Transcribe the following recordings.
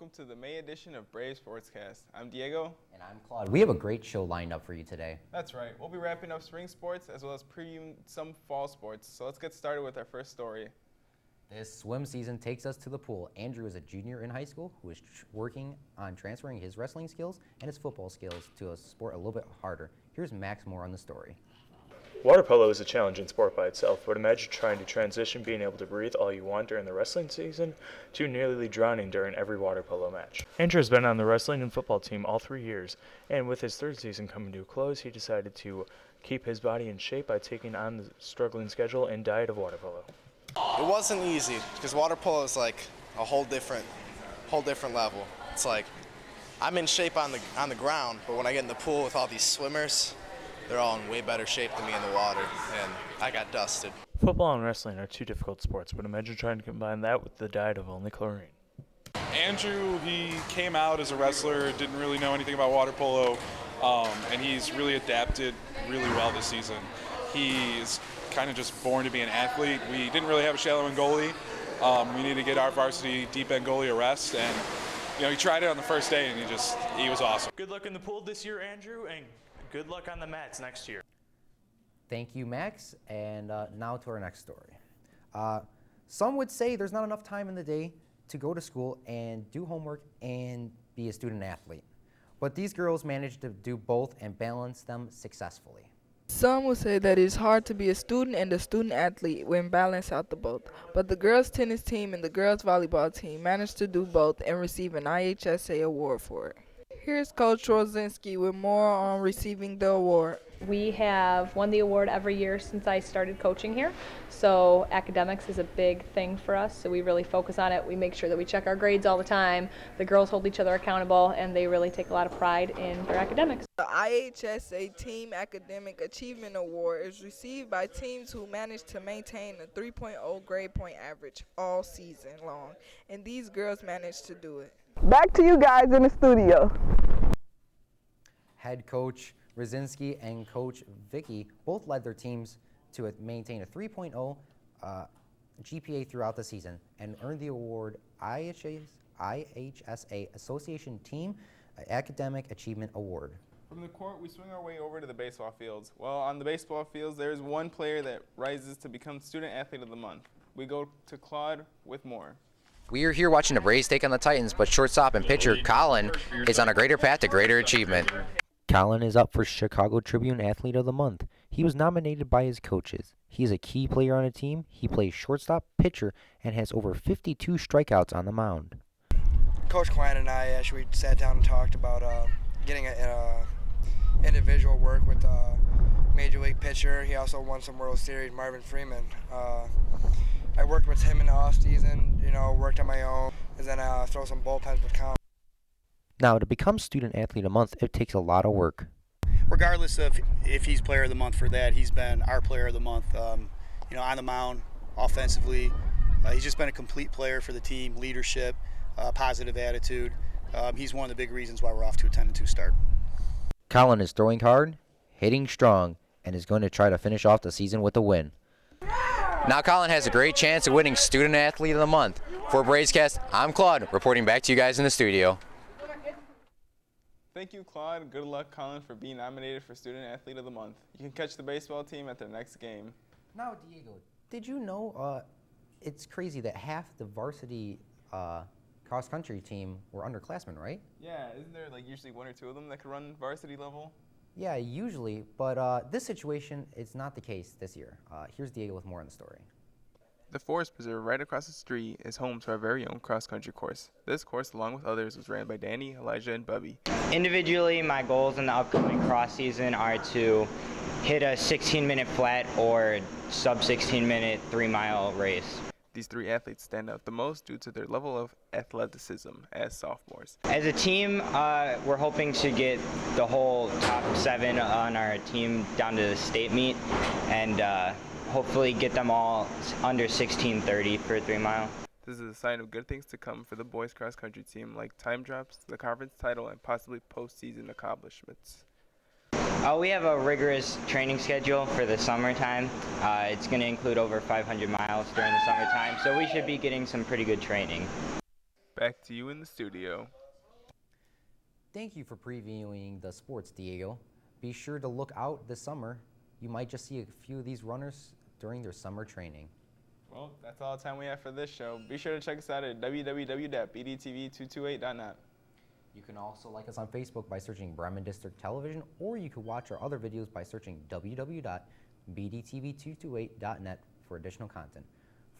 welcome to the May edition of Brave Sportscast. I'm Diego. And I'm Claude. We have a great show lined up for you today. That's right. We'll be wrapping up spring sports as well as previewing some fall sports. So let's get started with our first story. This swim season takes us to the pool. Andrew is a junior in high school who is working on transferring his wrestling skills and his football skills to a sport a little bit harder. Here's Max more on the story. Water polo is a challenging sport by itself, but imagine trying to transition being able to breathe all you want during the wrestling season to nearly drowning during every water polo match. Andrew has been on the wrestling and football team all 3 years, and with his third season coming to a close, he decided to keep his body in shape by taking on the struggling schedule and diet of water polo. It wasn't easy because water polo is like a whole different level. It's like I'm in shape on the ground, but when I get in the pool with all these swimmers, they're all in way better shape than me in the water, and I got dusted. Football and wrestling are 2 difficult sports, but imagine trying to combine that with the diet of only chlorine. Andrew, he came out as a wrestler, didn't really know anything about water polo, and he's really adapted really well this season. He's kind of just born to be an athlete. We didn't really have a shallow end goalie. We needed to get our varsity deep end goalie a rest, and he tried it on the first day, and he was awesome. Good luck in the pool this year, Andrew, and good luck on the mats next year. Thank you, Max. And now to our next story. Some would say there's not enough time in the day to go to school and do homework and be a student athlete. But these girls managed to do both and balance them successfully. Some would say that it's hard to be a student and a student athlete when balanced out the both. But the girls' tennis team and the girls' volleyball team managed to do both and receive an IHSA award for it. Here's Coach Rosinski with more on receiving the award. We have won the award every year since I started coaching here, so academics is a big thing for us, so we really focus on it. We make sure that we check our grades all the time. The girls hold each other accountable, and they really take a lot of pride in their academics. The IHSA Team Academic Achievement Award is received by teams who manage to maintain a 3.0 grade point average all season long, and these girls managed to do it. Back to you guys in the studio. Head coach Rosinski and coach Vicky both led their teams to maintain a 3.0 GPA throughout the season and earned the award IHSA Association Team Academic Achievement Award. From the court, we swing our way over to the baseball fields. Well, on the baseball fields, there's one player that rises to become Student Athlete of the Month. We go to Claude with more. We are here watching the Braves take on the Titans, but shortstop and pitcher Colin is on a greater path to greater achievement. Colin is up for Chicago Tribune Athlete of the Month. He was nominated by his coaches. He is a key player on a team. He plays shortstop, pitcher, and has over 52 strikeouts on the mound. Coach Klein and I actually sat down and talked about getting individual work with a Major League pitcher. He also won some World Series, Marvin Freeman. I worked with him in the off-season, worked on my own, and then throw some bullpens with Colin. Now, to become Student Athlete of the Month, it takes a lot of work. Regardless of if he's Player of the Month for that, he's been our Player of the Month, on the mound, offensively. He's just been a complete player for the team, leadership, positive attitude. He's one of the big reasons why we're off to a 10-2 start. Colin is throwing hard, hitting strong, and is going to try to finish off the season with a win. Now Colin has a great chance of winning Student Athlete of the Month. For Bravescast, I'm Claude, reporting back to you guys in the studio. Thank you, Claude. Good luck, Colin, for being nominated for Student Athlete of the Month. You can catch the baseball team at their next game. Now, Diego, did you know it's crazy that half the varsity cross-country team were underclassmen, right? Yeah, isn't there usually 1 or 2 of them that could run varsity level? Yeah, usually, but this situation is not the case this year. Here's Diego with more on the story. The Forest Preserve right across the street is home to our very own cross-country course. This course, along with others, was ran by Danny, Elijah, and Bubby. Individually, my goals in the upcoming cross season are to hit a 16-minute flat or sub-16-minute 3-mile race. These 3 athletes stand out the most due to their level of athleticism as sophomores. As a team, we're hoping to get the whole top 7 on our team down to the state meet and hopefully get them all under 16:30 for a 3-mile. This is a sign of good things to come for the boys cross-country team, like time drops, the conference title, and possibly postseason accomplishments. We have a rigorous training schedule for the summertime. It's going to include over 500 miles during the summertime, so we should be getting some pretty good training. Back to you in the studio. Thank you for previewing the sports, Diego. Be sure to look out this summer. You might just see a few of these runners during their summer training. Well, that's all the time we have for this show. Be sure to check us out at www.bdtv228.net. You can also like us on Facebook by searching Bremen District Television, or you can watch our other videos by searching www.bdtv228.net for additional content.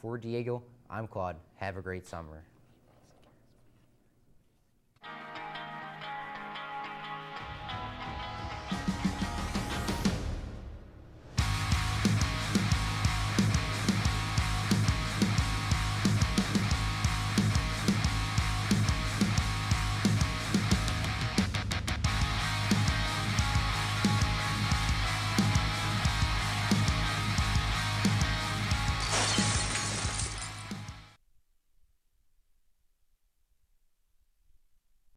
For Diego, I'm Claude. Have a great summer.